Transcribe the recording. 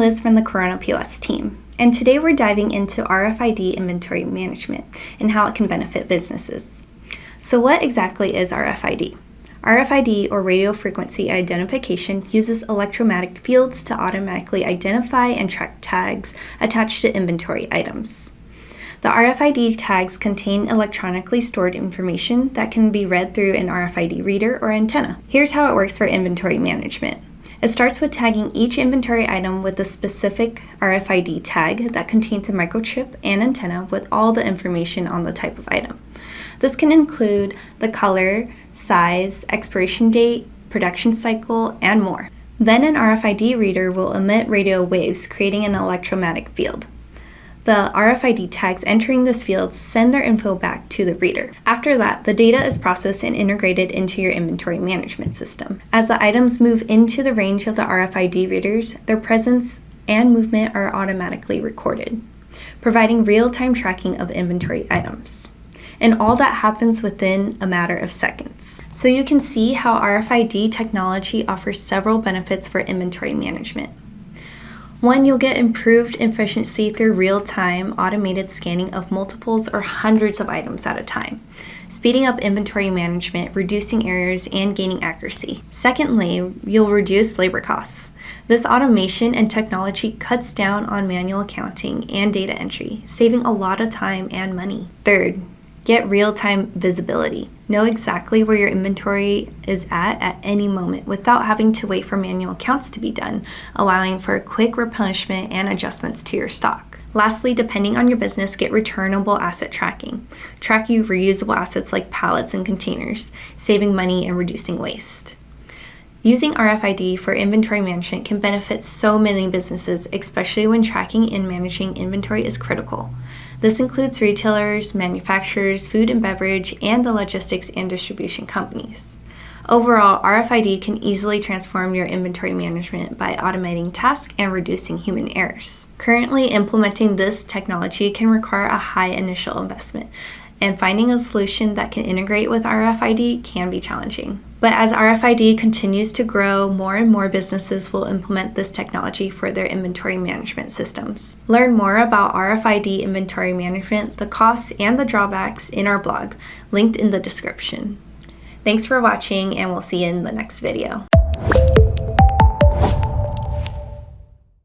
Liz from the KORONA POS team, and today we're diving into RFID inventory management and how it can benefit businesses. So what exactly is RFID? RFID, or radio frequency identification, uses electromagnetic fields to automatically identify and track tags attached to inventory items. The RFID tags contain electronically stored information that can be read through an RFID reader or antenna. Here's how it works for inventory management. It starts with tagging each inventory item with a specific RFID tag that contains a microchip and antenna with all the information on the type of item. This can include the color, size, expiration date, production cycle, and more. Then an RFID reader will emit radio waves, creating an electromagnetic field. The RFID tags entering this field send their info back to the reader. After that, the data is processed and integrated into your inventory management system. As the items move into the range of the RFID readers, their presence and movement are automatically recorded, providing real-time tracking of inventory items. And all that happens within a matter of seconds. So you can see how RFID technology offers several benefits for inventory management. One, you'll get improved efficiency through real-time automated scanning of multiples or hundreds of items at a time, speeding up inventory management, reducing errors, and gaining accuracy. Secondly, you'll reduce labor costs. This automation and technology cuts down on manual accounting and data entry, saving a lot of time and money. Third, get real-time visibility. Know exactly where your inventory is at any moment without having to wait for manual counts to be done, allowing for quick replenishment and adjustments to your stock. Lastly, depending on your business, get returnable asset tracking. Track your reusable assets like pallets and containers, saving money and reducing waste. Using RFID for inventory management can benefit so many businesses, especially when tracking and managing inventory is critical. This includes retailers, manufacturers, food and beverage, and the logistics and distribution companies. Overall, RFID can easily transform your inventory management by automating tasks and reducing human errors. Currently, implementing this technology can require a high initial investment, and finding a solution that can integrate with RFID can be challenging. But as RFID continues to grow, more and more businesses will implement this technology for their inventory management systems. Learn more about RFID inventory management, the costs, and the drawbacks in our blog, linked in the description. Thanks for watching, and we'll see you in the next video.